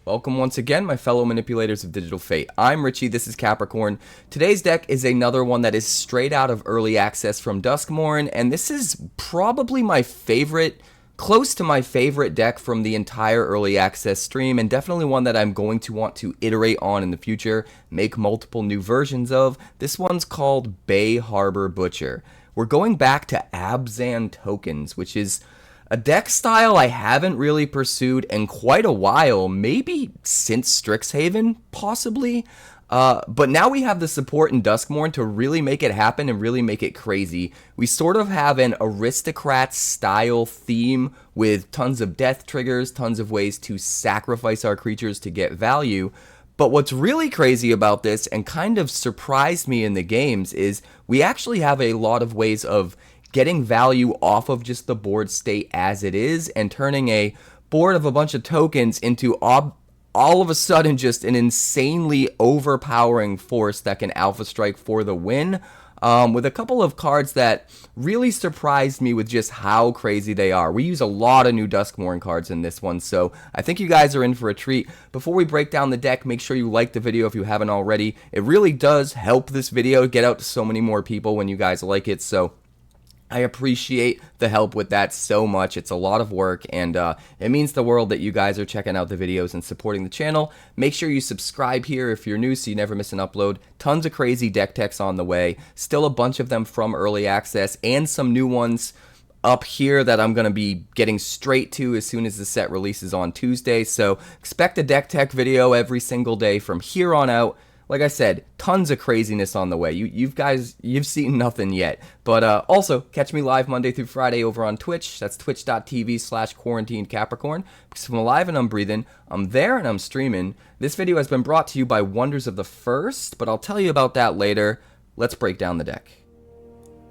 Welcome once again, my fellow manipulators of Digital Fate. I'm Richie, this is Capricorn. Today's deck is another one that is straight out of early access from Duskmourn, and this is probably my favorite, close to my favorite deck from the entire early access stream, and definitely one that I'm going to want to iterate on in the future, make multiple new versions of. This one's called Bay Harbor Butcher. We're going back to Abzan tokens, which is a deck style I haven't really pursued in quite a while, maybe since Strixhaven, possibly. But now we have the support in Duskmourn to really make it happen and really make it crazy. We sort of have an Aristocrats style theme with tons of death triggers, tons of ways to sacrifice our creatures to get value. But what's really crazy about this, and kind of surprised me in the games, is we actually have a lot of ways of getting value off of just the board state as it is and turning a board of a bunch of tokens into all of a sudden just an insanely overpowering force that can alpha strike for the win, with a couple of cards that really surprised me with just how crazy they are. We use a lot of new Duskmourn cards in this one, so I think you guys are in for a treat. Before we break down the deck, make sure you like the video if you haven't already. It really does help this video get out to so many more people when you guys like it, so I appreciate the help with that so much. It's a lot of work, and it means the world that you guys are checking out the videos and supporting the channel. Make sure you subscribe here if you're new so you never miss an upload. Tons of crazy deck techs on the way. Still a bunch of them from early access and some new ones up here that I'm going to be getting straight to as soon as the set releases on Tuesday. So expect a deck tech video every single day from here on out. Like I said, tons of craziness on the way. You've seen nothing yet. But also, catch me live Monday through Friday over on Twitch. That's twitch.tv/quarantinedcapricorn. Because if I'm alive and I'm breathing, I'm there and I'm streaming. This video has been brought to you by Wonders of the First, but I'll tell you about that later. Let's break down the deck.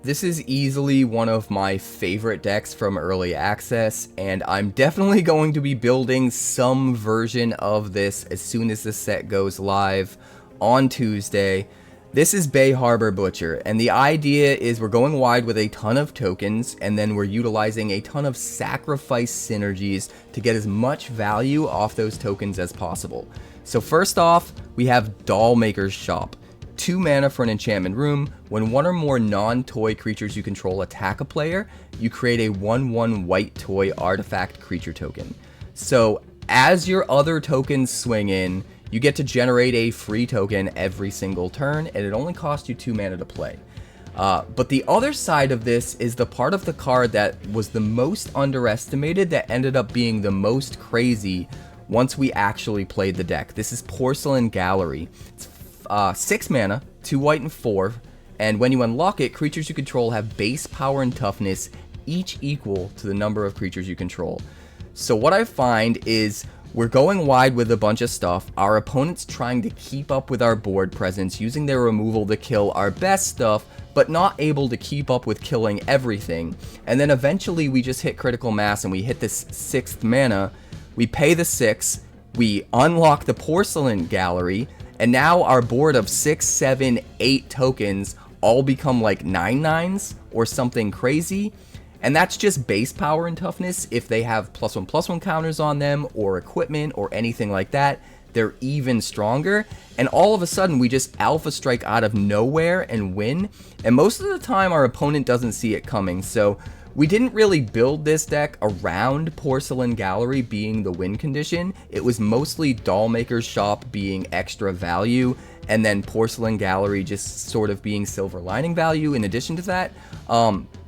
This is easily one of my favorite decks from early access, and I'm definitely going to be building some version of this as soon as the set goes live on Tuesday. This is Bay Harbor Butcher, and the idea is we're going wide with a ton of tokens, and then we're utilizing a ton of sacrifice synergies to get as much value off those tokens as possible. So first off, we have Dollmaker's Shop. 2 mana for an enchantment room. When one or more non-toy creatures you control attack a player, you create a 1/1 white toy artifact creature token. So as your other tokens swing in, you get to generate a free token every single turn, and it only costs you 2 mana to play. But the other side of this is the part of the card that was the most underestimated that ended up being the most crazy once we actually played the deck. This is Porcelain Gallery. It's 6 mana, 2 white and 4, and when you unlock it, creatures you control have base power and toughness, each equal to the number of creatures you control. So what I find is we're going wide with a bunch of stuff. Our opponent's trying to keep up with our board presence, using their removal to kill our best stuff, but not able to keep up with killing everything. And then eventually we just hit critical mass and we hit this 6th mana. We pay the 6, we unlock the Porcelain Gallery, and now our board of 6, 7, 8 tokens all become like 9/9s or something crazy. And that's just base power and toughness. If they have +1/+1 counters on them, or equipment, or anything like that, they're even stronger. And all of a sudden, we just alpha strike out of nowhere and win. And most of the time, our opponent doesn't see it coming. So we didn't really build this deck around Porcelain Gallery being the win condition. It was mostly Dollmaker's Shop being extra value, and then Porcelain Gallery just sort of being silver lining value in addition to that.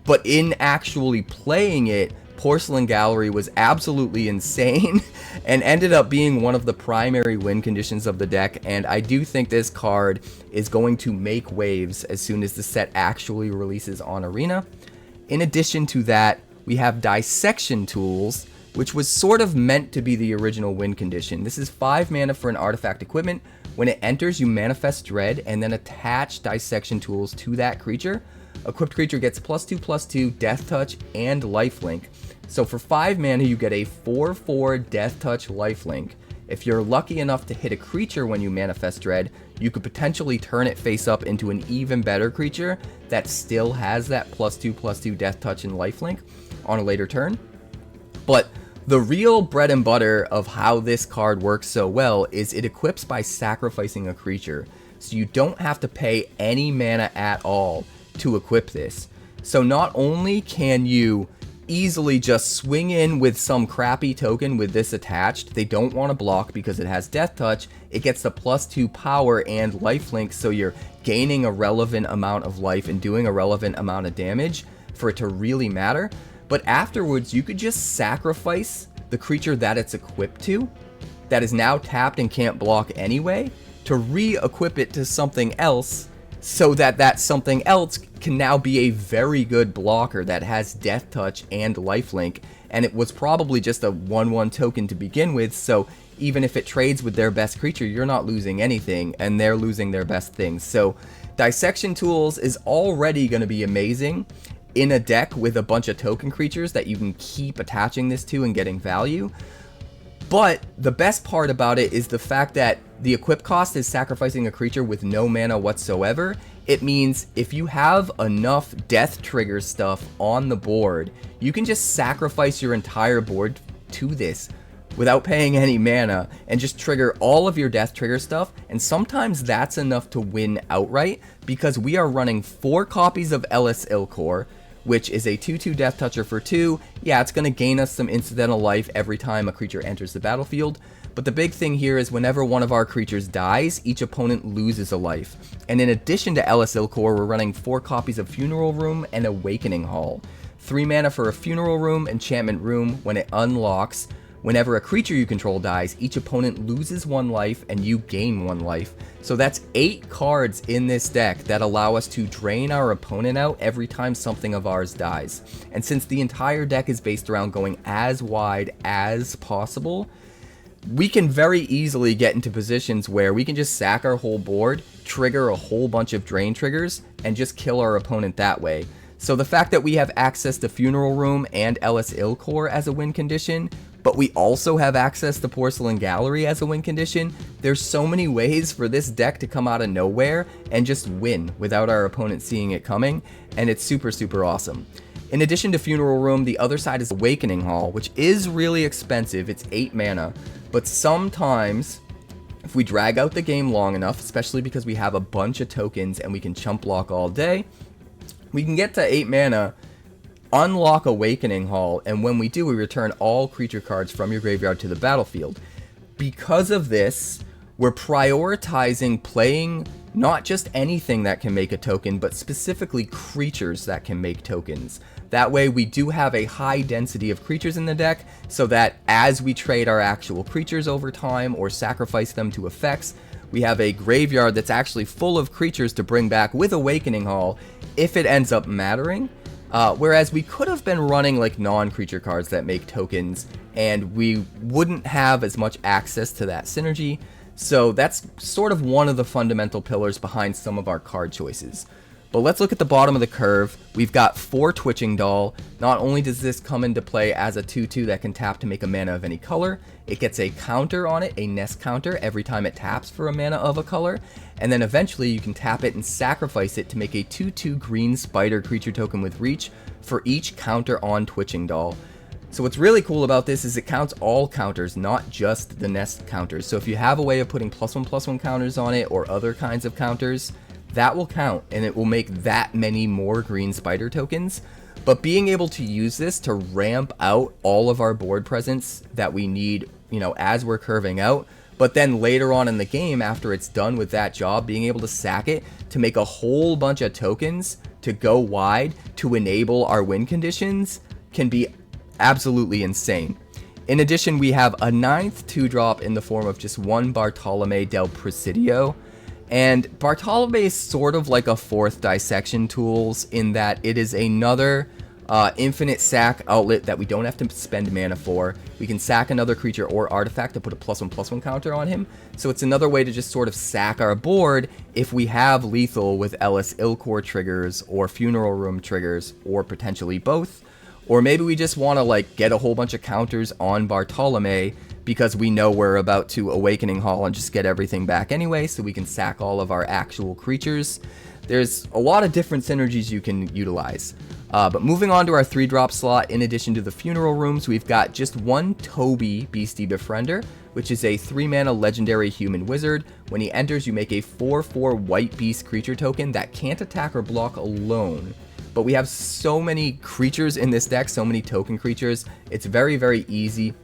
But in actually playing it, Porcelain Gallery was absolutely insane and ended up being one of the primary win conditions of the deck, and I do think this card is going to make waves as soon as the set actually releases on Arena. In addition to that, we have Dissection Tools, which was sort of meant to be the original win condition. This is 5 mana for an artifact equipment. When it enters, you manifest Dread and then attach Dissection Tools to that creature. Equipped creature gets +2/+2 Death Touch and Lifelink. So for 5 mana, you get a 4/4 Death Touch Lifelink. If you're lucky enough to hit a creature when you manifest Dread, you could potentially turn it face up into an even better creature that still has that +2/+2 Death Touch and Lifelink on a later turn. But the real bread and butter of how this card works so well is it equips by sacrificing a creature. So you don't have to pay any mana at all to equip this. So not only can you easily just swing in with some crappy token with this attached, they don't want to block because it has Death Touch, it gets the +2 power and lifelink, so you're gaining a relevant amount of life and doing a relevant amount of damage for it to really matter. But afterwards, you could just sacrifice the creature that it's equipped to, that is now tapped and can't block anyway, to re-equip it to something else, so that that something else can now be a very good blocker that has Death Touch and Lifelink. And it was probably just a 1/1 token to begin with, so even if it trades with their best creature, you're not losing anything, and they're losing their best things. So Dissection Tools is already going to be amazing in a deck with a bunch of token creatures that you can keep attaching this to and getting value. But the best part about it is the fact that the equip cost is sacrificing a creature with no mana whatsoever. It means if you have enough death trigger stuff on the board, you can just sacrifice your entire board to this without paying any mana and just trigger all of your death trigger stuff. And sometimes that's enough to win outright, because we are running 4 copies of Ellis il-Kor, which is a 2/2 Death Toucher for 2. Yeah, it's going to gain us some incidental life every time a creature enters the battlefield. But the big thing here is whenever one of our creatures dies, each opponent loses a life. And in addition to Ellis il-Kor, we're running 4 copies of Funeral Room and Awakening Hall. 3 mana for a Funeral Room enchantment room. When it unlocks, whenever a creature you control dies, each opponent loses 1 life and you gain 1 life. So that's 8 cards in this deck that allow us to drain our opponent out every time something of ours dies. And since the entire deck is based around going as wide as possible, we can very easily get into positions where we can just sack our whole board, trigger a whole bunch of drain triggers, and just kill our opponent that way. So the fact that we have access to Funeral Room and Ellis il-Kor as a win condition, but we also have access to Porcelain Gallery as a win condition, there's so many ways for this deck to come out of nowhere and just win without our opponent seeing it coming, and it's super, super awesome. In addition to Funeral Room, the other side is Awakening Hall, which is really expensive. It's 8 mana, but sometimes if we drag out the game long enough, especially because we have a bunch of tokens and we can chump block all day, we can get to 8 mana, unlock Awakening Hall, and when we do, we return all creature cards from your graveyard to the battlefield. Because of this, we're prioritizing playing not just anything that can make a token, but specifically creatures that can make tokens. That way we do have a high density of creatures in the deck, so that as we trade our actual creatures over time or sacrifice them to effects, we have a graveyard that's actually full of creatures to bring back with Awakening Hall if it ends up mattering. Whereas we could have been running like non-creature cards that make tokens, and we wouldn't have as much access to that synergy. So that's sort of one of the fundamental pillars behind some of our card choices. But let's look at the bottom of the curve. We've got 4 Twitching Doll. Not only does this come into play as a 2/2 that can tap to make a mana of any color, it gets a counter on it, a nest counter, every time it taps for a mana of a color. And then eventually you can tap it and sacrifice it to make a 2/2 green spider creature token with reach for each counter on Twitching Doll. So what's really cool about this is it counts all counters, not just the nest counters. So if you have a way of putting +1/+1 counters on it or other kinds of counters, that will count, and it will make that many more green spider tokens. But being able to use this to ramp out all of our board presence that we need, you know, as we're curving out, but then later on in the game, after it's done with that job, being able to sack it to make a whole bunch of tokens to go wide to enable our win conditions can be absolutely insane. In addition, we have a 9th 2-drop in the form of just 1 Bartolomé del Presidio. And Bartolomé is sort of like a 4th Dissection Tools in that it is another Infinite sack outlet that we don't have to spend mana for. We can sack another creature or artifact to put a +1/+1 counter on him. So it's another way to just sort of sack our board if we have lethal with Ellis il-Kor triggers or Funeral Room triggers, or potentially both. Or maybe we just want to like get a whole bunch of counters on Bartolomé because we know we're about to Awakening Hall and just get everything back anyway, so we can sack all of our actual creatures. There's a lot of different synergies you can utilize. But moving on to our 3-drop slot, in addition to the Funeral Rooms, we've got just one Toby Beastie Befriender, which is a 3-mana legendary human wizard. When he enters, you make a 4/4 white beast creature token that can't attack or block alone. But we have so many creatures in this deck, so many token creatures, it's very, very easy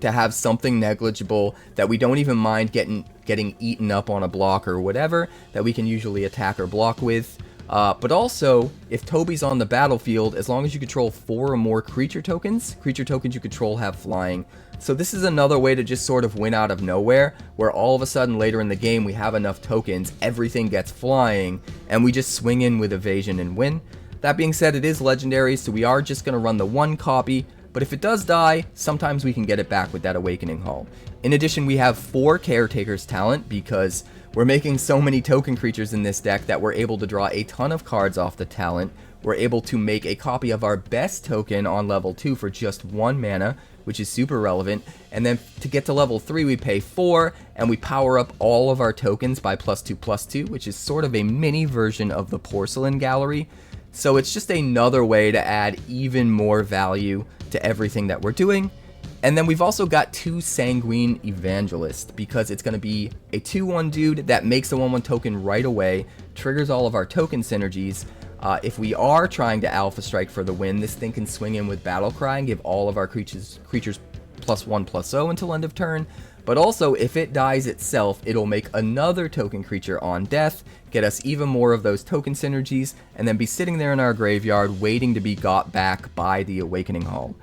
to have something negligible that we don't even mind getting eaten up on a block or whatever, that we can usually attack or block with. But also, if Toby's on the battlefield, as long as you control 4 or more creature tokens you control have flying. So this is another way to just sort of win out of nowhere, where all of a sudden later in the game we have enough tokens, everything gets flying, and we just swing in with evasion and win. That being said, it is legendary, so we are just going to run the 1 copy, but if it does die, sometimes we can get it back with that Awakening Hall. In addition, we have 4 Caretaker's talent because we're making so many token creatures in this deck that we're able to draw a ton of cards off the talent. We're able to make a copy of our best token on level 2 for just 1 mana, which is super relevant. And then to get to level 3, we pay 4, and we power up all of our tokens by +2/+2, which is sort of a mini version of the Porcelain Gallery. So it's just another way to add even more value to everything that we're doing. And then we've also got 2 Sanguine Evangelist, because it's going to be a 2/1 dude that makes a 1/1 token right away, triggers all of our token synergies. If we are trying to Alpha Strike for the win, this thing can swing in with Battle Cry and give all of our creatures +1/+0 until end of turn. But also, if it dies itself, it'll make another token creature on death, get us even more of those token synergies, and then be sitting there in our graveyard waiting to be got back by the Awakening Hall.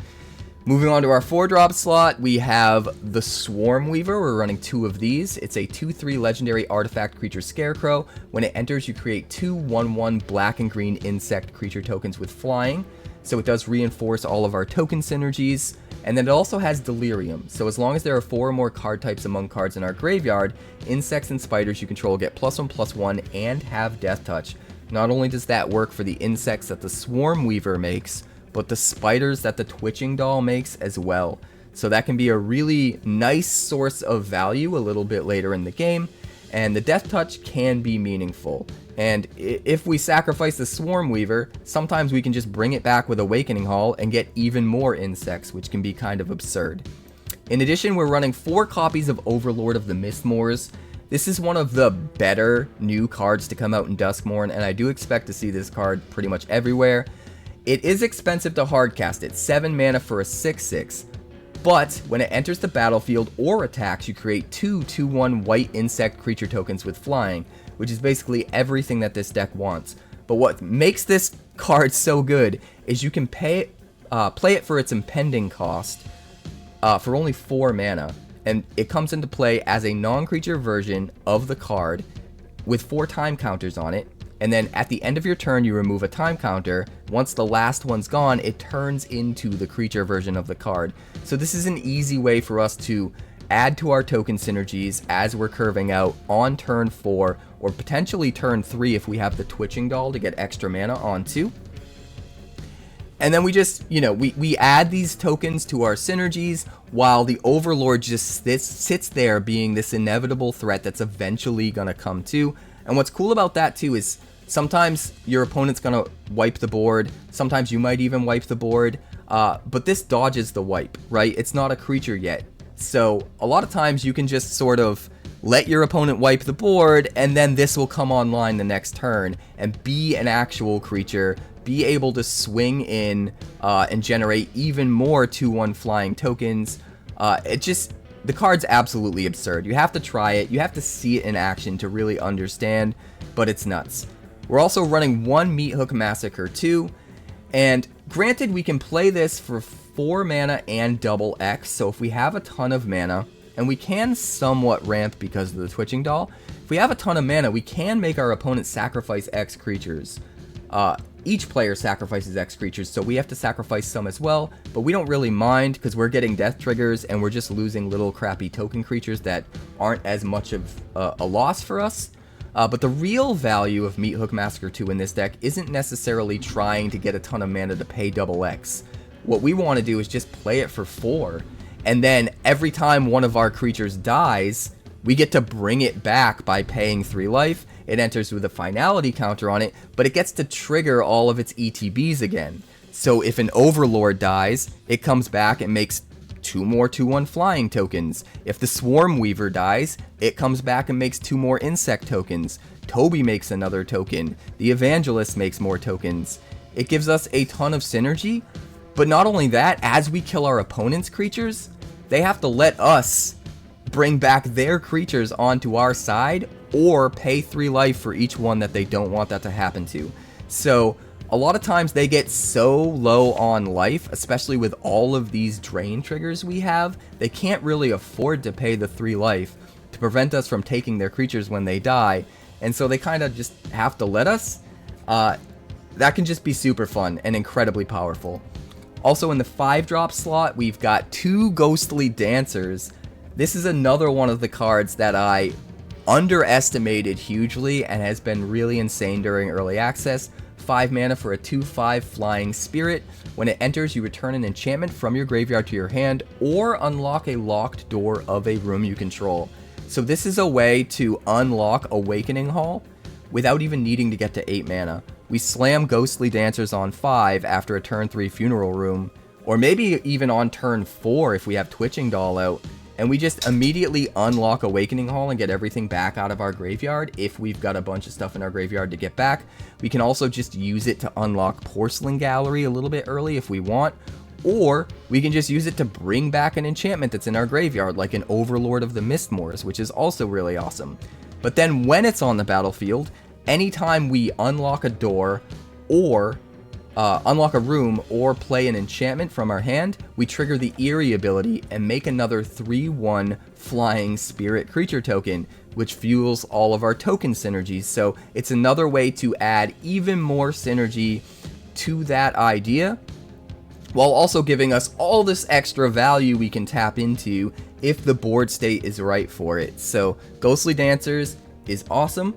Moving on to our 4-drop slot, we have the Swarmweaver. We're running 2 of these. It's a 2/3 legendary artifact creature scarecrow. When it enters, you create 2 1/1 black and green insect creature tokens with flying. So it does reinforce all of our token synergies. And then it also has Delirium. So as long as there are 4 or more card types among cards in our graveyard, insects and spiders you control get +1/+1 and have Death Touch. Not only does that work for the insects that the Swarmweaver makes, but the spiders that the Twitching Doll makes as well. So that can be a really nice source of value a little bit later in the game, and the Death Touch can be meaningful. And if we sacrifice the Swarmweaver, sometimes we can just bring it back with Awakening Hall and get even more insects, which can be kind of absurd. In addition, we're running 4 copies of Overlord of the Mistmoors. This is one of the better new cards to come out in Duskmourn, and I do expect to see this card pretty much everywhere. It is expensive to hardcast. It's 7 mana for a 6/6, but when it enters the battlefield or attacks, you create 2 2/1 white insect creature tokens with flying, which is basically everything that this deck wants. But what makes this card so good is you can play it for its impending cost for only 4 mana, and it comes into play as a non-creature version of the card with 4 time counters on it. And then at the end of your turn, you remove a time counter. Once the last one's gone, it turns into the creature version of the card. So this is an easy way for us to add to our token synergies as we're curving out on turn 4, or potentially turn 3 if we have the Twitching Doll to get extra mana on too. And then we just, we add these tokens to our synergies while the Overlord just sits there being this inevitable threat that's eventually going to come to. And what's cool about that too is sometimes your opponent's going to wipe the board. Sometimes you might even wipe the board. But this dodges the wipe, right? It's not a creature yet. So a lot of times you can just sort of let your opponent wipe the board, and then this will come online the next turn and be an actual creature, be able to swing in and generate even more 2/1 flying tokens. The card's absolutely absurd. You have to try it. You have to see it in action to really understand, but it's nuts. We're also running 1 Meathook Massacre II, and granted, we can play this for 4 mana and double X, so if we have a ton of mana, and we can somewhat ramp because of the Twitching Doll, if we have a ton of mana, we can make our opponent sacrifice X creatures. Each player sacrifices X creatures, so we have to sacrifice some as well, but we don't really mind because we're getting death triggers and we're just losing little crappy token creatures that aren't as much of a loss for us. But the real value of Meathook Massacre II in this deck isn't necessarily trying to get a ton of mana to pay double X. What we want to do is just play it for 4, and then every time one of our creatures dies, we get to bring it back by paying 3 life. It enters with a finality counter on it, but it gets to trigger all of its ETBs again. So if an Overlord dies, it comes back and makes 2 more 2/1 flying tokens. If the Swarmweaver dies, it comes back and makes 2 more insect tokens. Toby makes another token. The Evangelist makes more tokens. It gives us a ton of synergy, but not only that, as we kill our opponent's creatures, they have to let us bring back their creatures onto our side, or pay 3 life for each one that they don't want that to happen to. So a lot of times they get so low on life, especially with all of these drain triggers we have, they can't really afford to pay the 3 life to prevent us from taking their creatures when they die, and so they kind of just have to let us. That can just be super fun and incredibly powerful. Also in the 5-drop slot, we've got 2 Ghostly Dancers. This is another one of the cards that I underestimated hugely and has been really insane during early access. 5 mana for a 2/5 flying spirit. When it enters, you return an enchantment from your graveyard to your hand, or unlock a locked door of a room you control. So this is a way to unlock Awakening Hall without even needing to get to 8 mana. We slam Ghostly Dancers on 5 after a turn 3 Funeral Room, or maybe even on turn 4 if we have Twitching Doll out, and we just immediately unlock Awakening Hall and get everything back out of our graveyard if we've got a bunch of stuff in our graveyard to get back. We can also just use it to unlock Porcelain Gallery a little bit early if we want, or we can just use it to bring back an enchantment that's in our graveyard, like an Overlord of the Mistmoors, which is also really awesome. But then when it's on the battlefield, anytime we unlock a door, or unlock a room, or play an enchantment from our hand, we trigger the Eerie ability and make another 3/1 flying spirit creature token, which fuels all of our token synergies. So it's another way to add even more synergy to that idea, while also giving us all this extra value we can tap into if the board state is right for it. So Ghostly Dancers is awesome,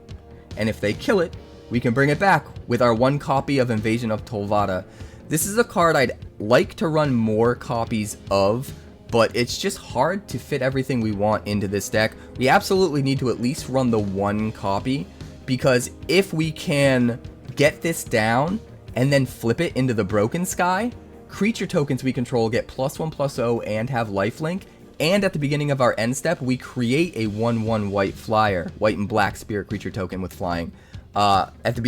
and if they kill it, we can bring it back with our 1 copy of Invasion of Tolvada. This is a card I'd like to run more copies of, but it's just hard to fit everything we want into this deck. We absolutely need to at least run the 1 copy, because if we can get this down and then flip it into the Broken Sky, creature tokens we control get +1/+0 and have lifelink, and at the beginning of our end step, we create a 1/1 white flyer, white and black spirit creature token with flying. At the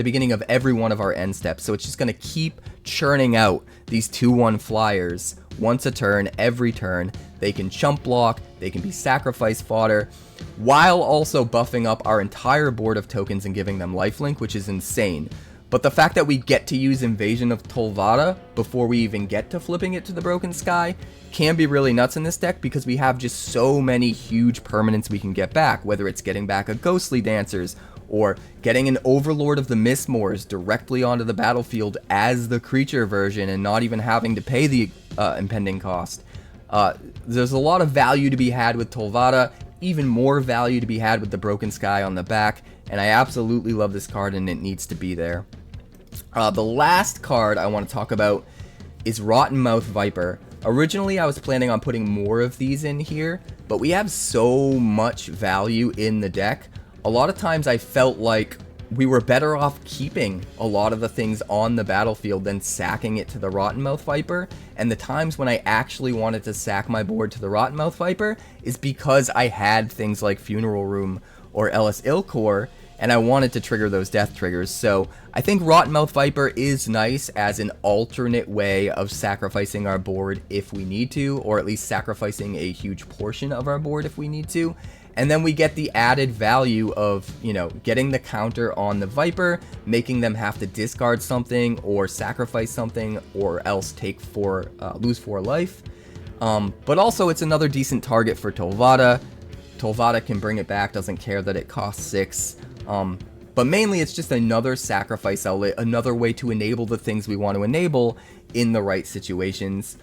beginning of every one of our end steps. So it's just going to keep churning out these 2/1 flyers once a turn, every turn. They can chump block, they can be sacrifice fodder, while also buffing up our entire board of tokens and giving them lifelink, which is insane. But the fact that we get to use Invasion of Tolvada before we even get to flipping it to the Broken Sky can be really nuts in this deck, because we have just so many huge permanents we can get back, whether it's getting back a Ghostly Dancers, or getting an Overlord of the Mistmoors directly onto the battlefield as the creature version and not even having to pay the impending cost. There's a lot of value to be had with Tolvada, even more value to be had with the Broken Sky on the back, and I absolutely love this card and it needs to be there. The last card I want to talk about is Rottenmouth Viper. Originally I was planning on putting more of these in here, but we have so much value in the deck. A lot of times I felt like we were better off keeping a lot of the things on the battlefield than sacking it to the Rottenmouth Viper, and the times when I actually wanted to sack my board to the Rottenmouth Viper is because I had things like Funeral Room or il-Kor, and I wanted to trigger those death triggers. So I think Rottenmouth Viper is nice as an alternate way of sacrificing our board if we need to, or at least sacrificing a huge portion of our board if we need to. And then we get the added value of, you know, getting the counter on the Viper, making them have to discard something or sacrifice something, or else lose 4 life. But also it's another decent target for Tolvada. Tolvada can bring it back, doesn't care that it costs 6. But mainly it's just another sacrifice outlet, another way to enable the things we want to enable in the right situations.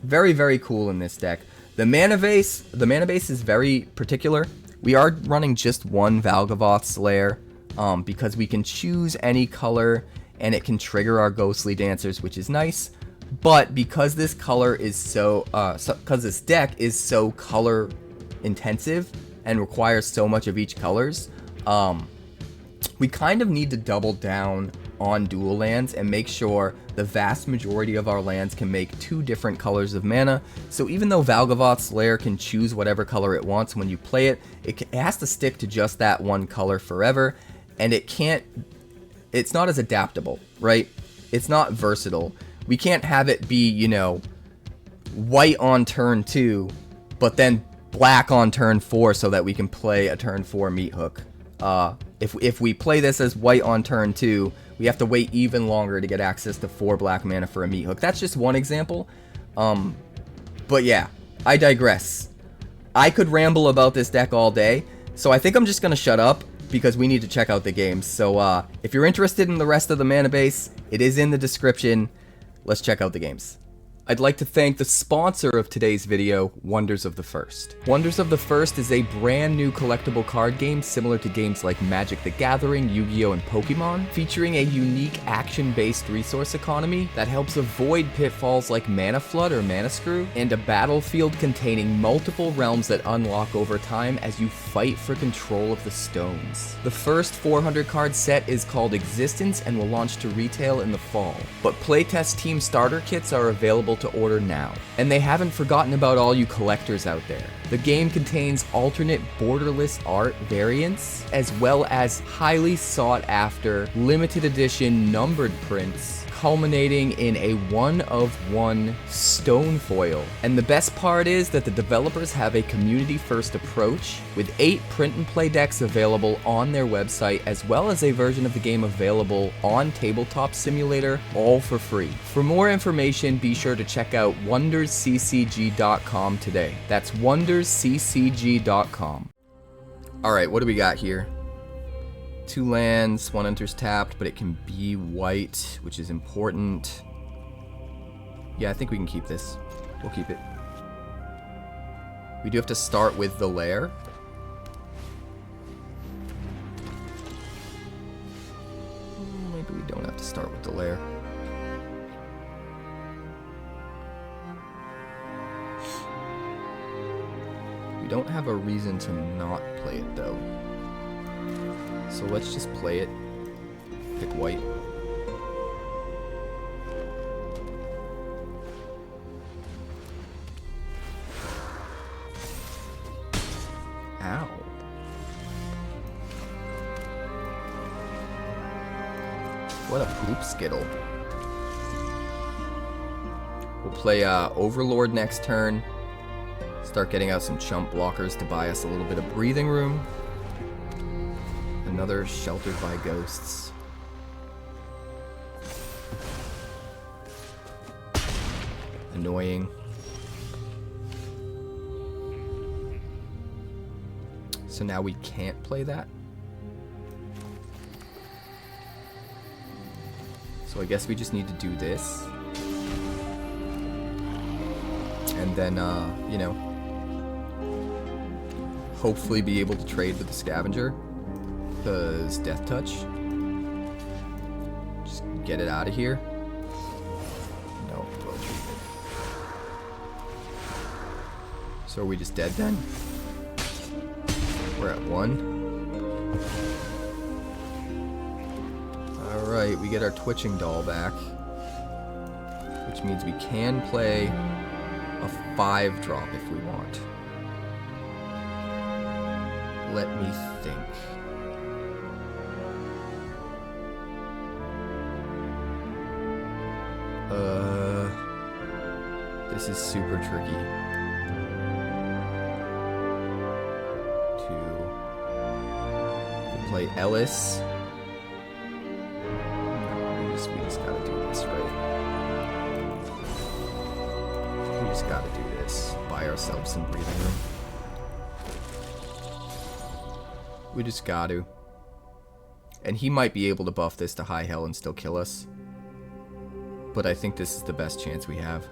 Very, very cool in this deck. The mana base is very particular. We are running just one Valgavoth Slayer because we can choose any color and it can trigger our Ghostly Dancers, which is nice. But because this color is because this deck is so color intensive and requires so much of each colors, we kind of need to double down on dual lands and make sure the vast majority of our lands can make 2 different colors of mana. So even though Valgavoth Slayer can choose whatever color it wants when you play it, it has to stick to just that one color forever, and it's not as adaptable, right? It's not versatile. We can't have it be, you know, white on turn 2, but then black on turn 4 so that we can play a turn 4 Meathook. If we play this as white on turn 2, we have to wait even longer to get access to 4 black mana for a Meathook. That's just one example. But yeah, I digress. I could ramble about this deck all day, so I think I'm just going to shut up because we need to check out the games. So if you're interested in the rest of the mana base, it is in the description. Let's check out the games. I'd like to thank the sponsor of today's video, Wonders of the First. Wonders of the First is a brand new collectible card game similar to games like Magic the Gathering, Yu-Gi-Oh! And Pokemon, featuring a unique action-based resource economy that helps avoid pitfalls like Mana Flood or Mana Screw, and a battlefield containing multiple realms that unlock over time as you fight for control of the stones. The first 400 card set is called Existence and will launch to retail in the fall, but playtest team starter kits are available to order now. And they haven't forgotten about all you collectors out there. The game contains alternate borderless art variants, as well as highly sought after limited edition numbered prints, culminating in a 1-of-1 stone foil. And the best part is that the developers have a community-first approach, with 8 print-and-play decks available on their website, as well as a version of the game available on Tabletop Simulator, all for free. For more information, be sure to check out wondersccg.com today. That's wondersccg.com. Alright, what do we got here? 2 lands, 1 enters tapped, but it can be white, which is important. Yeah, I think we can keep this. We'll keep it. We do have to start with the lair. Maybe we don't have to start with the lair. We don't have a reason to not play it, though. So let's just play it. Pick white. Ow. What a poop skittle. We'll play Overlord next turn. Start getting out some chump blockers to buy us a little bit of breathing room. Another Sheltered by Ghosts. Annoying. So now we can't play that. So I guess we just need to do this. And then, you know, hopefully be able to trade with the Scavenger. Because Death Touch. Just get it out of here. No, well treated. So are we just dead then? We're at 1. Alright, we get our Twitching Doll back. Which means we can play a 5-drop if we want. Let me think. This is super tricky. 2. We'll play Ellis. No, we just gotta do this, right? We just gotta do this. Buy ourselves some breathing room. We just gotta. And he might be able to buff this to high hell and still kill us. But I think this is the best chance we have.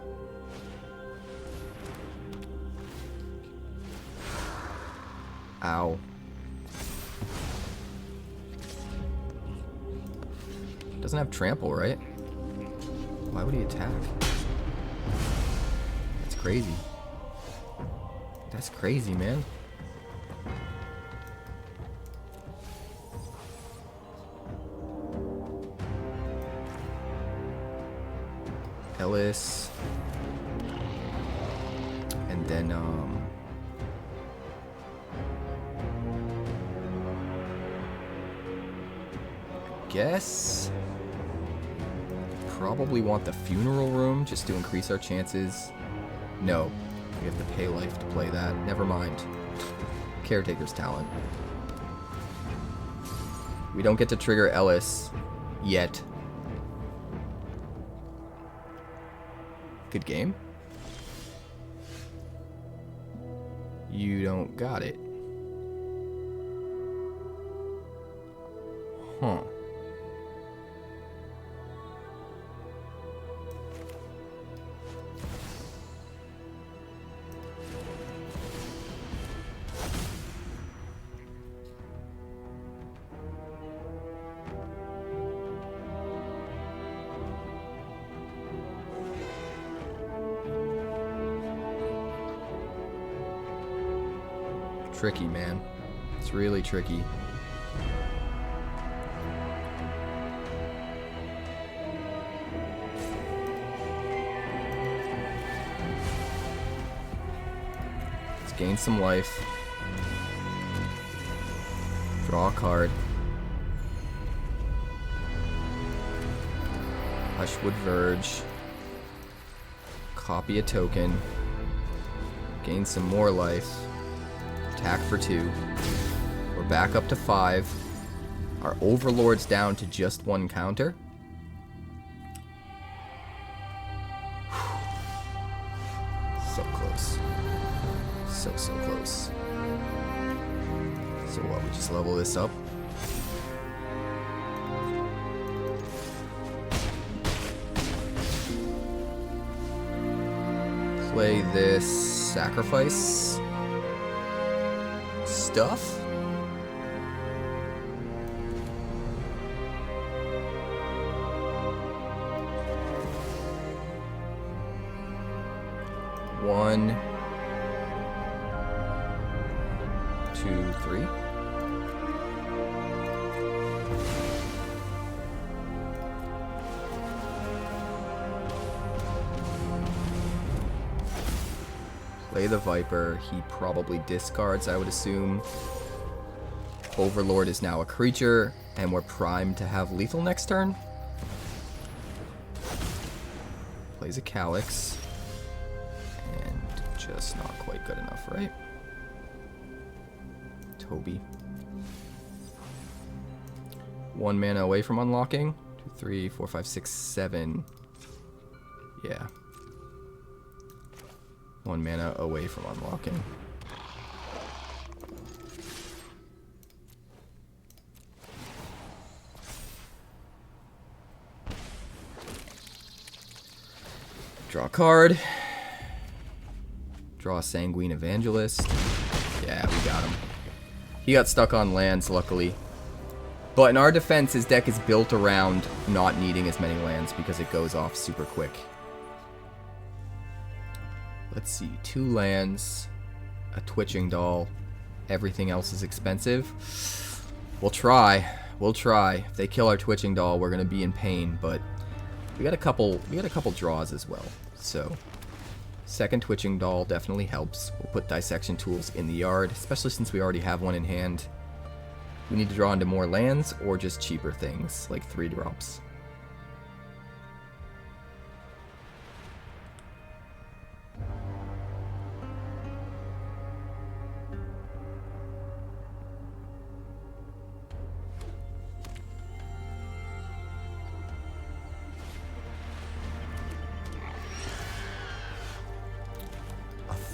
Ow. Doesn't have trample, right? Why would he attack? That's crazy. That's crazy, man. Ellis. And then, I guess probably want the funeral room just to increase our chances. No, we have to pay life to play that. Never mind. Caretaker's talent. We don't get to trigger Ellis yet. Good game. You don't got it. Huh. Tricky, man. It's really tricky. Let's gain some life. Draw a card. Hushwood Verge. Copy a token. Gain some more life. Attack for 2. We're back up to 5. Our Overlord's down to just 1 counter. So close. So close. So what, we just level this up? Play this sacrifice stuff. One, 2, 3. Play the Viper. He probably discards, I would assume. Overlord is now a creature, and we're primed to have lethal next turn. Plays a 𝐏𝐿𝐼𝋗. And just not quite good enough, right? Toby. 1 mana away from unlocking. 2, 3, 4, 5, 6, 7. Yeah. 1 mana away from unlocking. Draw a card. Draw a Sanguine Evangelist. Yeah, we got him. He got stuck on lands, luckily. But in our defense, his deck is built around not needing as many lands because it goes off super quick. Let's see, 2 lands, a Twitching Doll, everything else is expensive. We'll try. We'll try. If they kill our Twitching Doll, we're gonna be in pain, but we got a couple draws as well. So, second Twitching Doll definitely helps. We'll put Dissection Tools in the yard, especially since we already have one in hand. We need to draw into more lands or just cheaper things, like 3-drops.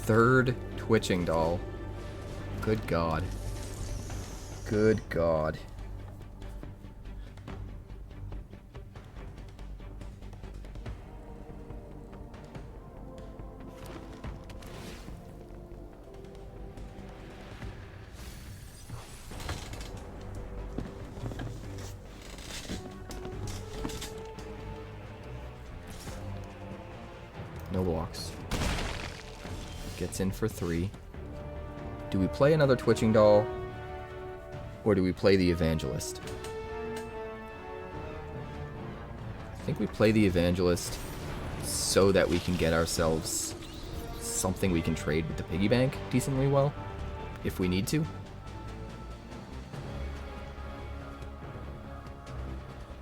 Third Twitching Doll. Good God. Good God. World walks. Gets in for 3. Do we play another Twitching Doll? Or do we play the Evangelist? I think we play the Evangelist so that we can get ourselves something we can trade with the piggy bank decently well, if we need to.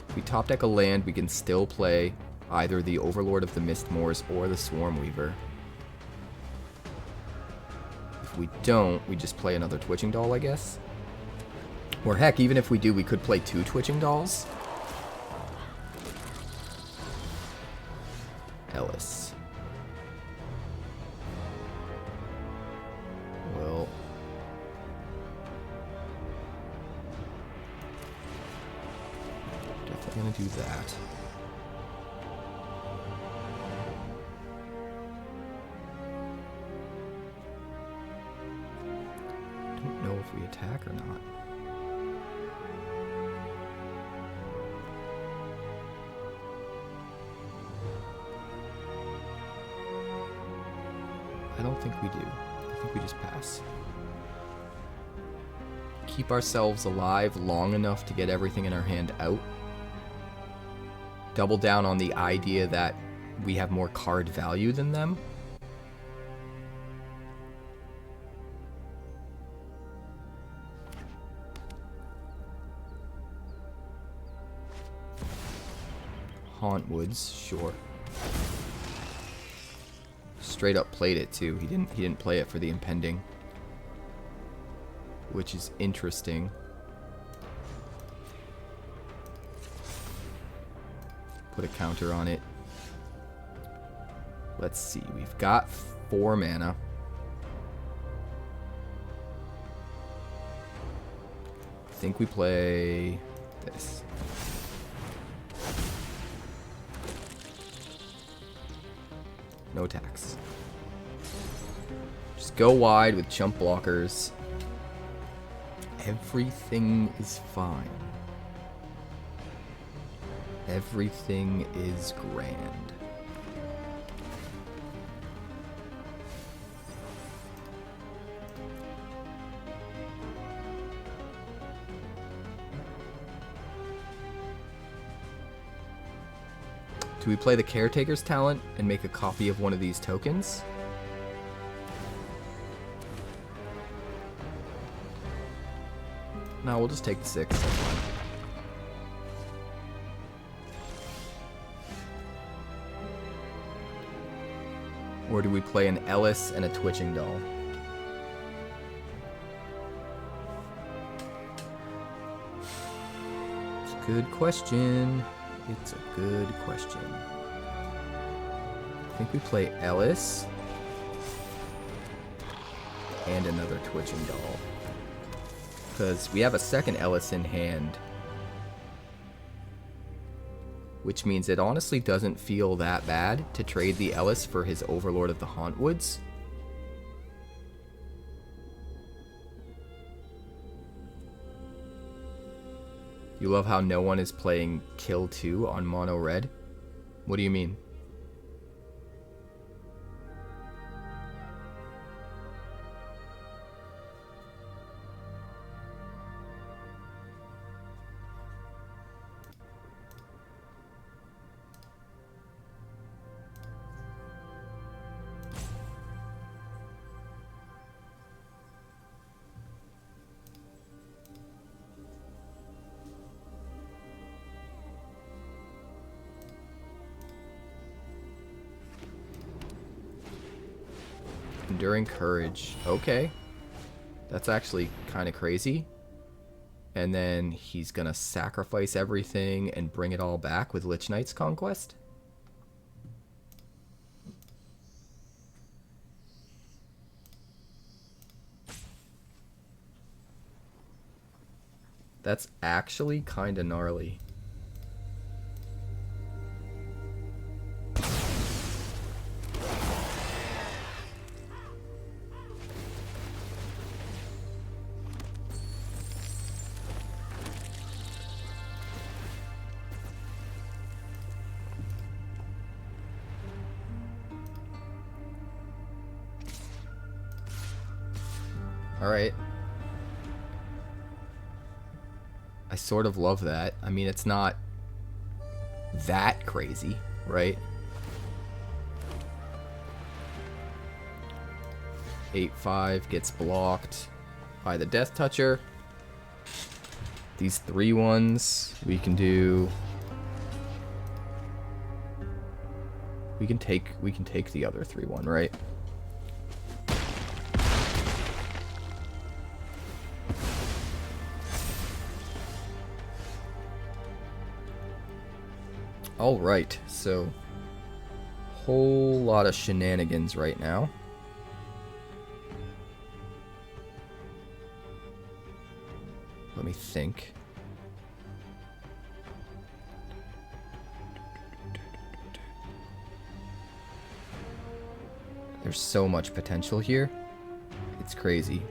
If we top deck a land, we can still play either the Overlord of the Mistmoors or the Swarmweaver. If we don't, we just play another Twitching Doll, I guess. Or heck, even if we do, we could play 2 Twitching Dolls. Ellis. Well, definitely gonna do that. Don't know if we attack or not. I don't think we do. I think we just pass. Keep ourselves alive long enough to get everything in our hand out. Double down on the idea that we have more card value than them. Hauntwoods, sure. Straight up played it too. He didn't play it for the impending, which is interesting. Put a counter on it. Let's see. We've got 4 mana. I think we play this. No tax. Just go wide with chump blockers. Everything is fine. Everything is grand. Do we play the Caretaker's talent and make a copy of one of these tokens? No, we'll just take the 6. That's fine. Or do we play an Ellis and a Twitching Doll? It's a good question. It's a good question. I think we play Ellis and another Twitching Doll. Because we have a second Ellis in hand. Which means it honestly doesn't feel that bad to trade the Ellis for his Overlord of the Hauntwoods. You love how no one is playing Kill 2 on mono red? What do you mean? Enduring Courage. Okay. That's actually kind of crazy. And then he's gonna sacrifice everything and bring it all back with Lich Knight's Conquest? That's actually kind of gnarly. Alright. I sort of love that. I mean, it's not that crazy, right? 8/5 gets blocked by the Death Toucher. These 3/1s we can do. We can take the other 3/1, right? All right, so whole lot of shenanigans right now. Let me think. There's so much potential here. It's crazy.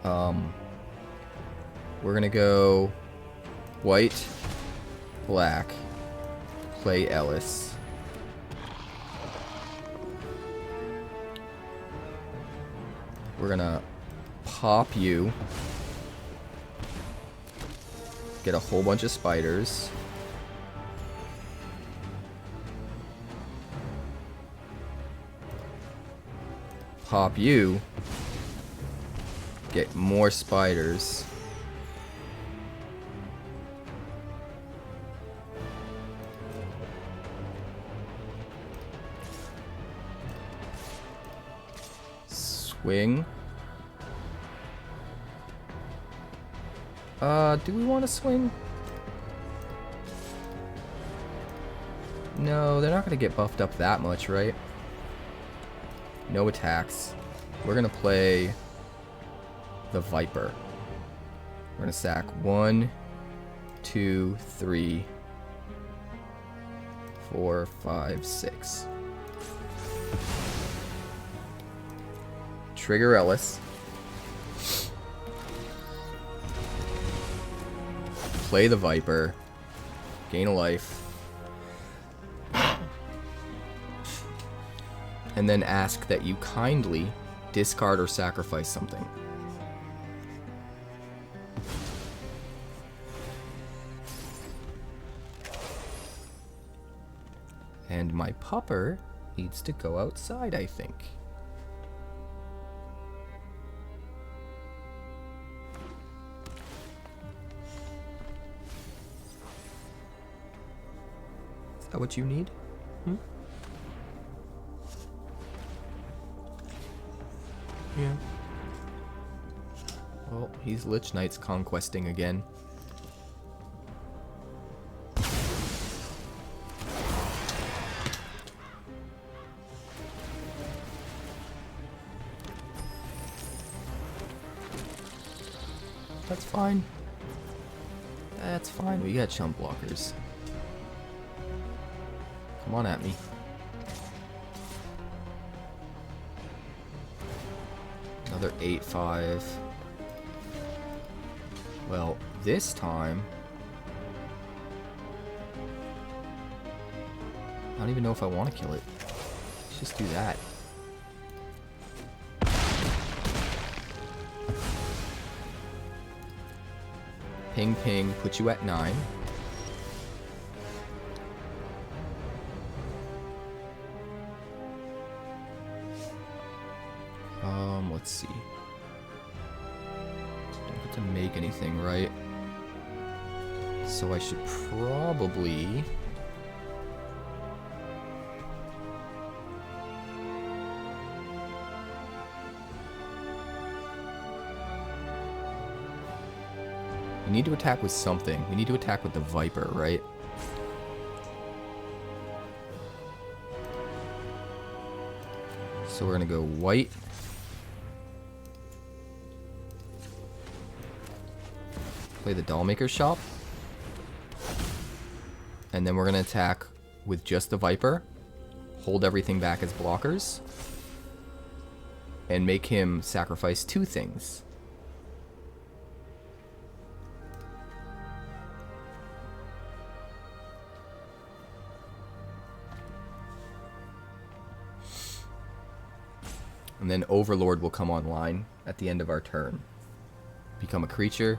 We're gonna go white, black, play Ellis. We're gonna pop you. Get a whole bunch of spiders. Pop you. Get more spiders. Swing. Do we want to swing? No, they're not going to get buffed up that much, right? No attacks. We're going to play the Viper. We're going to sack 1, 2, 3, 4, 5, 6. Trigger Ellis. Play the Viper. Gain a life. And then ask that you kindly discard or sacrifice something. And my pupper needs to go outside, I think. Is that what you need? Yeah. Well, he's Lich Knight's conquesting again. That's fine. That's fine. We got chump blockers. Come on at me. Another 8/5. Well, this time I don't even know if I want to kill it. Let's just do that. Ping ping, put you at 9. Let's see. Don't get to make anything, right? So I should probably... We need to attack with something. We need to attack with the Viper, right? So we're gonna go white. Play the Dollmaker's Shop. And then we're gonna attack with just the Viper. Hold everything back as blockers. And make him sacrifice 2 things. And then Overlord will come online at the end of our turn. Become a creature.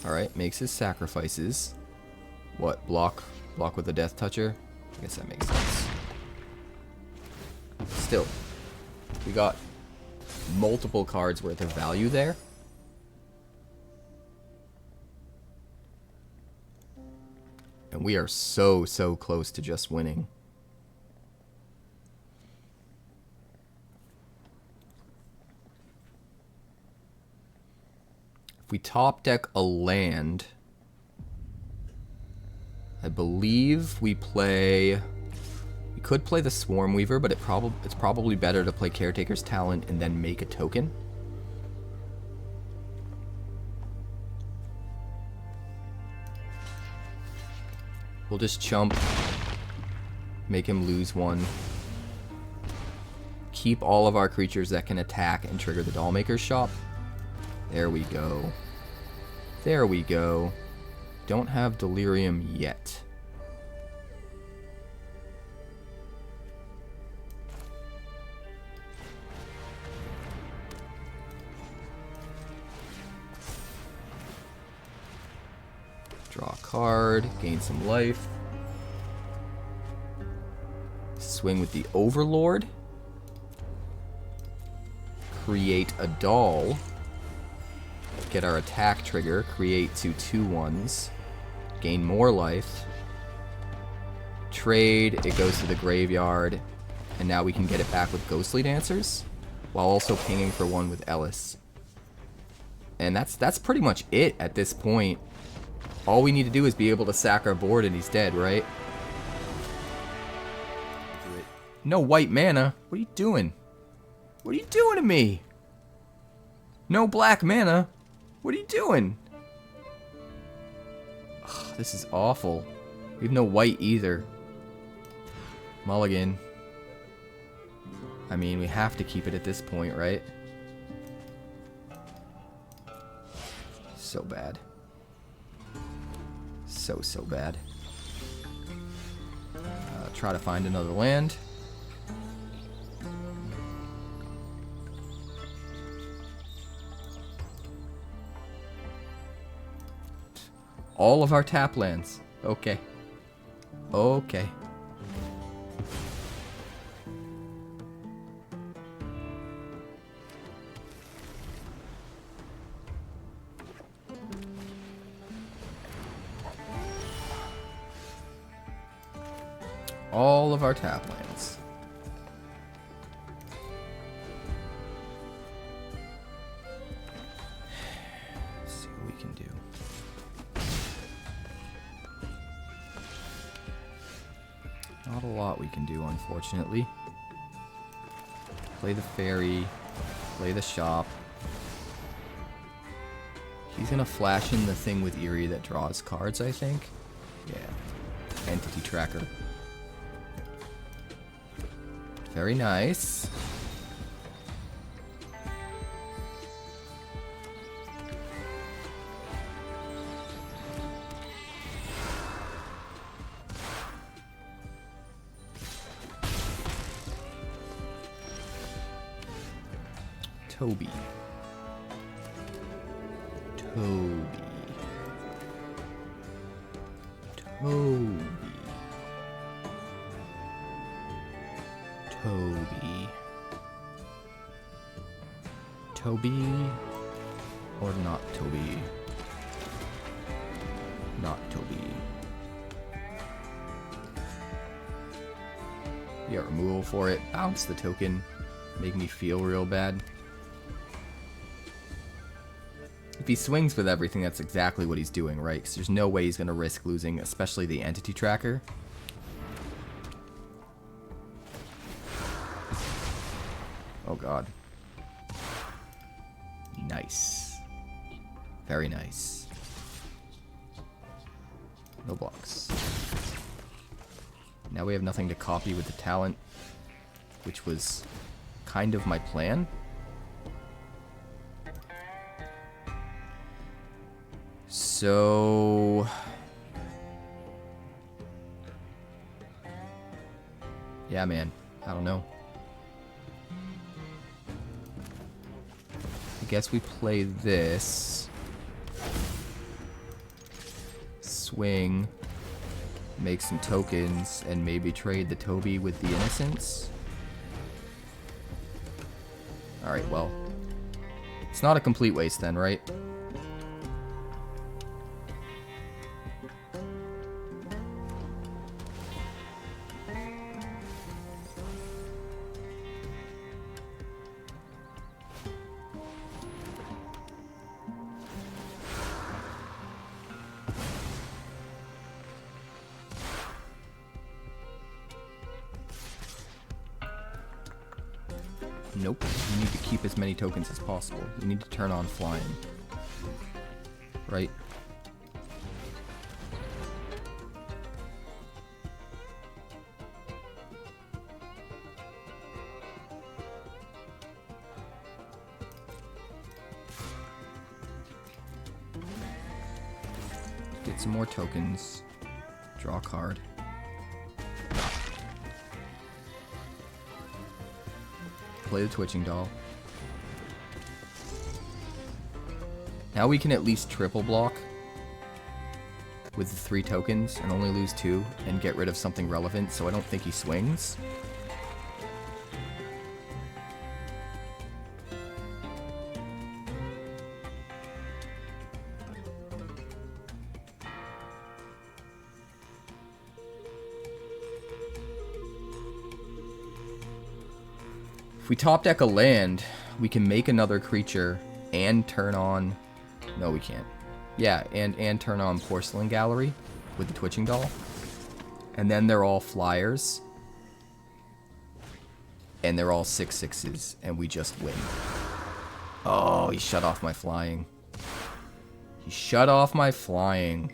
Alright, makes his sacrifices. What, block with a Death Toucher? I guess that makes sense. Still, we got multiple cards worth of value there. And we are so close to just winning. If we top deck a land, I believe we play... We could play the Swarmweaver, but it's probably better to play Caretaker's Talent and then make a token. We'll just chump, make him lose one. Keep all of our creatures that can attack and trigger the Dollmaker's Shop. There we go. There we go. Don't have Delirium yet. Draw a card, gain some life. Swing with the Overlord. Create a doll. Get our attack trigger. Create 2 2/1s. Gain more life. Trade. It goes to the graveyard. And now we can get it back with Ghostly Dancers. While also pinging for 1 with Ellis. And that's pretty much it at this point. All we need to do is be able to sack our board and he's dead, right? No white mana. What are you doing? What are you doing to me? No black mana. What are you doing? Ugh, this is awful. We have no white either. Mulligan. I mean, we have to keep it at this point, right? So bad. So bad. Try to find another land. All of our tap lands. Okay. Okay. All of our tap lands. Let's see what we can do. Not a lot we can do, unfortunately. Play the fairy. Play the shop. He's gonna flash in the thing with Eerie that draws cards, I think. Yeah. Entity Tracker. Very nice. Toby. Toby. Toby. Toby. Toby or not Toby? Not Toby. You got removal for it. Bounce the token. Make me feel real bad. If he swings with everything, that's exactly what he's doing, right? Because there's no way he's going to risk losing, especially the Entity Tracker. Oh god. Nice. Very nice. No blocks. Now we have nothing to copy with the talent, which was kind of my plan. So Yeah, man. I don't know. I guess we play this. Swing. Make some tokens, and maybe trade the Toby with the Innocents. Alright, well. It's not a complete waste then, right? Nope. You need to keep as many tokens as possible. You need to turn on flying. Right? Get some more tokens. Draw a card. Play the Twitching Doll. Now we can at least triple block with the 3 tokens and only lose 2 and get rid of something relevant, so I don't think he swings. If we top deck a land, we can make another creature and turn on... No, we can't. Yeah, and turn on Porcelain Gallery with the Twitching Doll. And then they're all flyers. And they're all 6/6s, and we just win. Oh, he shut off my flying. He shut off my flying.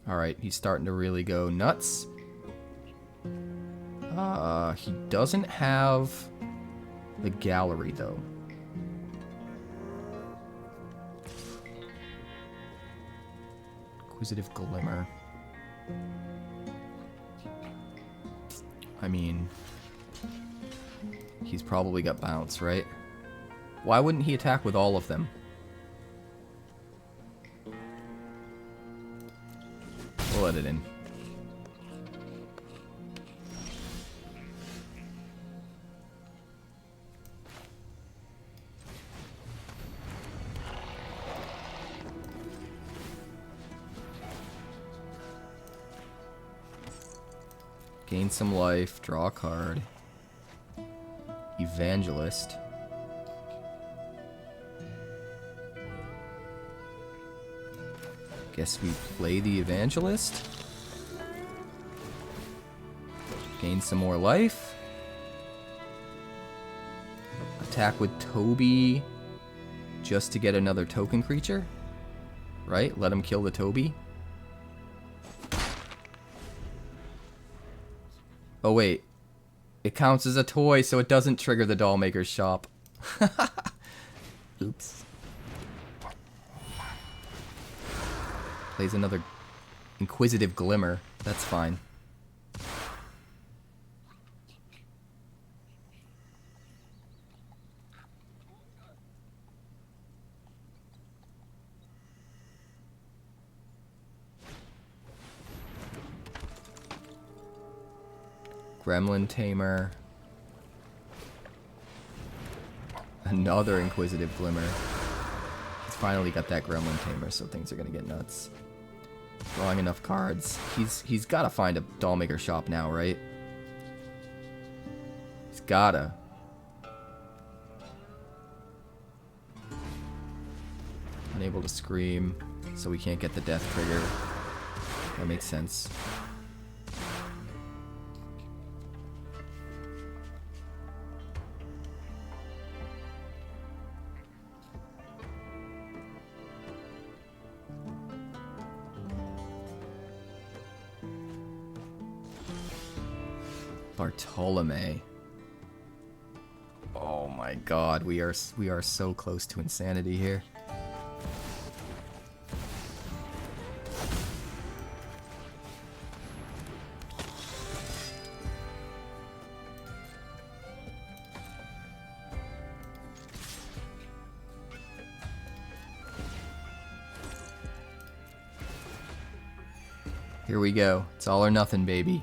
Alright, he's starting to really go nuts. He doesn't have the gallery, though. Inquisitive Glimmer. I mean, he's probably got bounce, right? Why wouldn't he attack with all of them? We'll let it in. Gain some life, draw a card. Evangelist. Guess we play the Evangelist. Gain some more life. Attack with Toby just to get another token creature. Right? Let him kill the Toby. Oh wait. It counts as a toy, so it doesn't trigger the Dollmaker's shop. Oops. Plays another Inquisitive Glimmer. That's fine. Gremlin Tamer. Another Inquisitive Glimmer. He's finally got that Gremlin Tamer, so things are gonna get nuts. Drawing enough cards. He's gotta find a Dollmaker shop now, right? He's gotta. Unable to scream, so we can't get the death trigger. That makes sense. Bartolomé. Oh my god, we are so close to insanity here. Here we go. It's all or nothing, baby.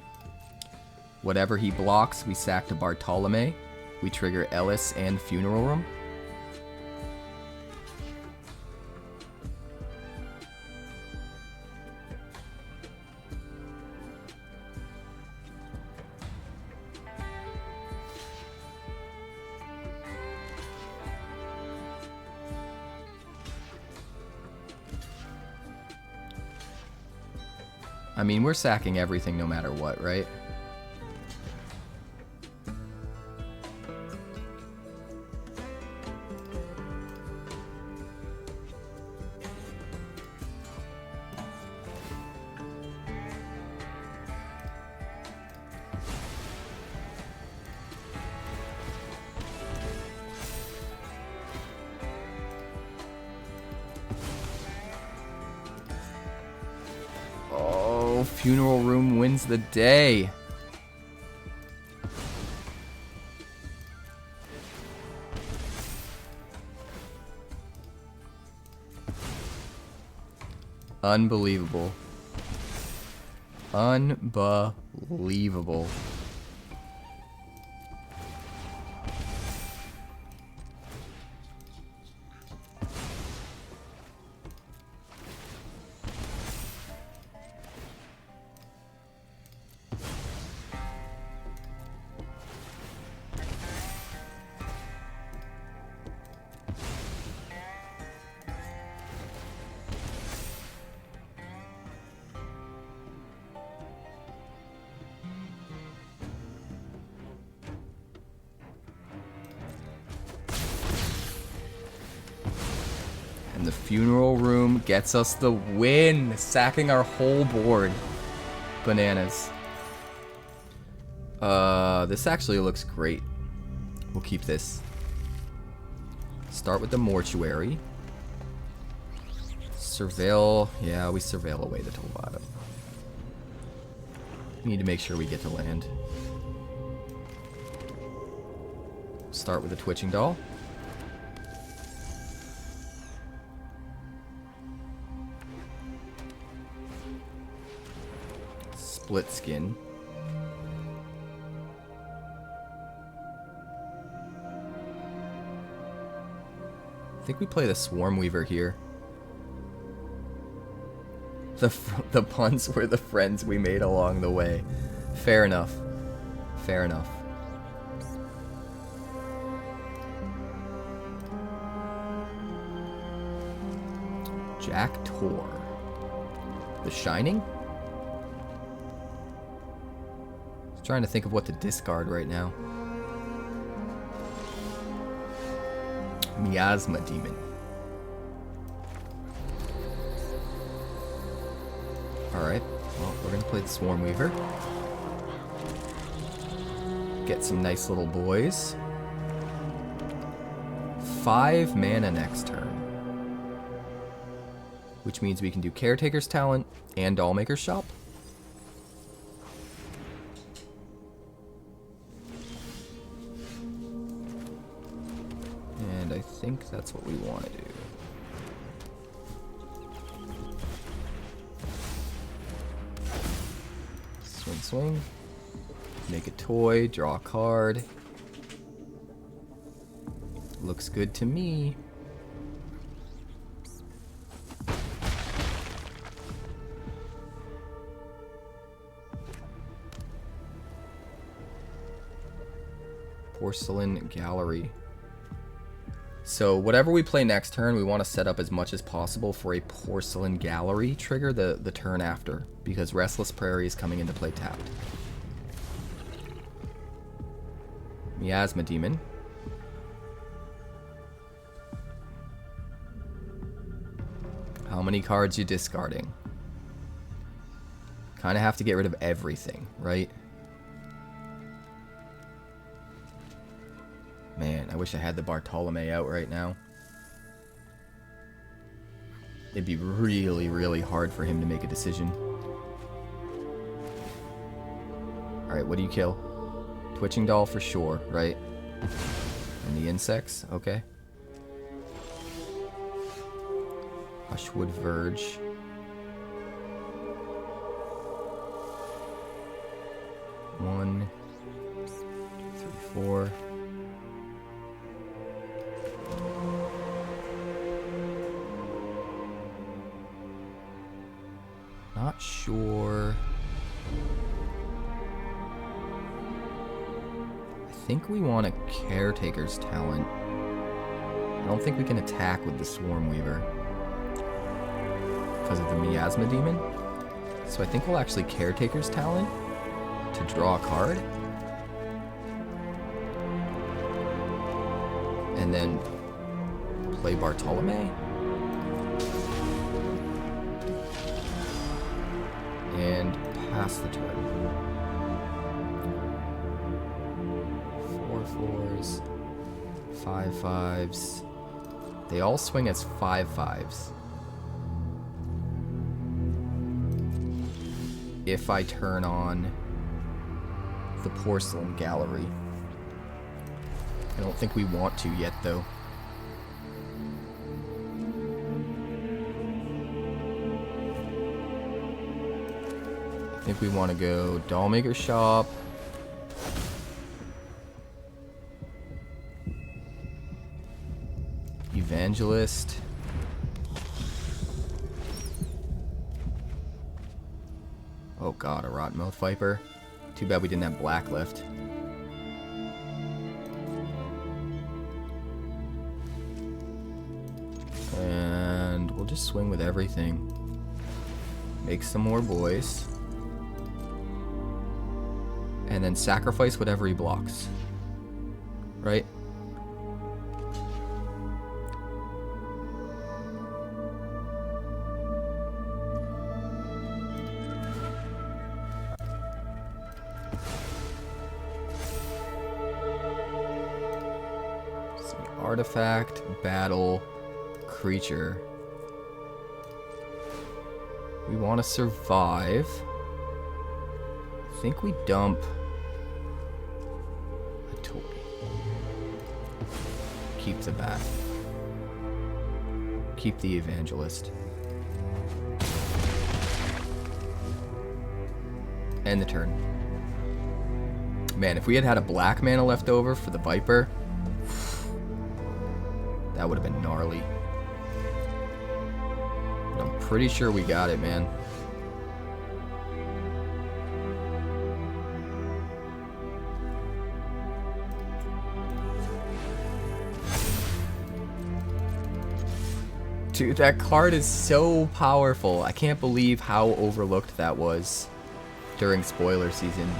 Whatever he blocks, we sack to Bartolomé. We trigger Ellis and Funeral Room. I mean, we're sacking everything no matter what, right? Funeral Room wins the day. Unbelievable. Unbelievable. And the Funeral Room gets us the win, sacking our whole board. Bananas. This actually looks great. We'll keep this. Start with the Mortuary. Surveil. Yeah, we surveil away the Tolvada. We need to make sure we get to land. Start with the Twitching Doll. Split Skin. I think we play the Swarmweaver here. The puns were the friends we made along the way. Fair enough. Fair enough. Jack Tor. The Shining? Trying to think of what to discard right now. Miasma Demon. Alright, well, we're gonna play the Swarmweaver. Get some nice little boys. 5 mana next turn. Which means we can do Caretaker's Talent and Dollmaker's Shop. And I think that's what we want to do. Swing, swing. Make a toy, draw a card. Looks good to me. Porcelain Gallery. So whatever we play next turn, we want to set up as much as possible for a Porcelain Gallery trigger the turn after, because Restless Prairie is coming into play tapped. Miasma Demon. How many cards you discarding? Kind of have to get rid of everything, right? Man, I wish I had the Bartolomé out right now. It'd be really, really hard for him to make a decision. Alright, what do you kill? Twitching Doll for sure, right? And the insects, okay. Hushwood Verge. 1, 2, 3, 4. Not sure. I think we want a Caretaker's Talent. I don't think we can attack with the Swarmweaver because of the Miasma Demon. So I think we'll actually Caretaker's Talent to draw a card. And then play Bartolomé. And pass the turn. 4 4s, 5 5s. They all swing as 5 5s. If I turn on the Porcelain Gallery. I don't think we want to yet, though. I think we want to go Dollmaker Shop. Evangelist. Oh god, a Rottenmouth Viper. Too bad we didn't have black left. And we'll just swing with everything. Make some more boys. And then sacrifice whatever he blocks. Right? Artifact, battle, creature. We want to survive. I think we dump a Toby. Keep the bat. Keep the Evangelist. End the turn. Man, if we had had a black mana left over for the Viper, that would have been gnarly. But I'm pretty sure we got it, man. Dude, that card is so powerful. I can't believe how overlooked that was during spoiler season.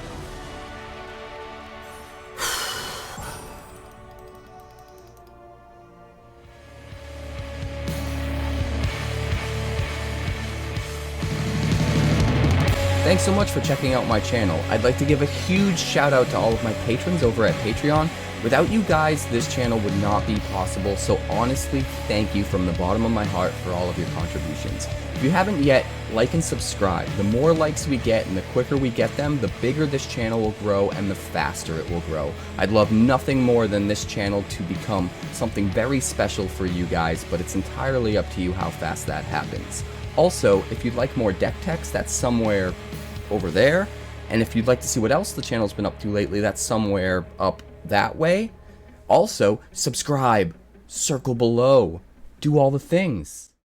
Thanks so much for checking out my channel. I'd like to give a huge shout out to all of my patrons over at Patreon. Without you guys, this channel would not be possible, so honestly, thank you from the bottom of my heart for all of your contributions. If you haven't yet, like and subscribe. The more likes we get and the quicker we get them, the bigger this channel will grow and the faster it will grow. I'd love nothing more than this channel to become something very special for you guys, but it's entirely up to you how fast that happens. Also, if you'd like more deck text, that's somewhere over there. And if you'd like to see what else the channel's been up to lately, that's somewhere up that way. Also, subscribe, circle below, do all the things.